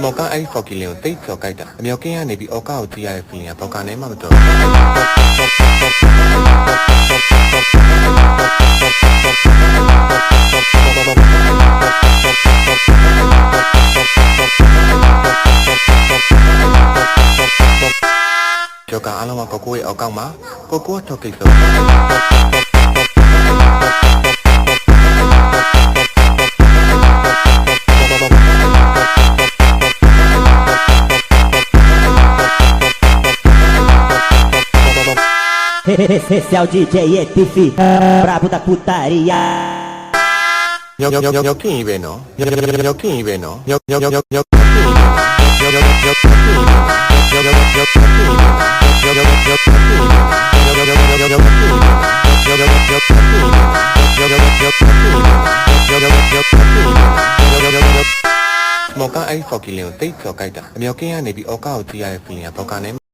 မော်ကအဲ့ဖော်ကီလင်ကိုတိတ်ကျော်ကြိုက်တာအမြောက်ကင်းကနေပြီးအော်ကာကိုကြည့်ရတဲ့ feeling ကဘောက်ကနေမှမတော်ကျော်ကအားလုံးကကိုကိုရဲ့အောက်ကောက်မှာကိုကိုထောက်ကိစ္စEsse é o DJ ETF Brabo da putaria Moka ai fokiling တိတ်ကျော်ကြိုက်တာအမြောက်ကင်းကနေပြီးအော်ကာကိုကြည့်ရတဲ့ feeling ကဘောက်ကနေ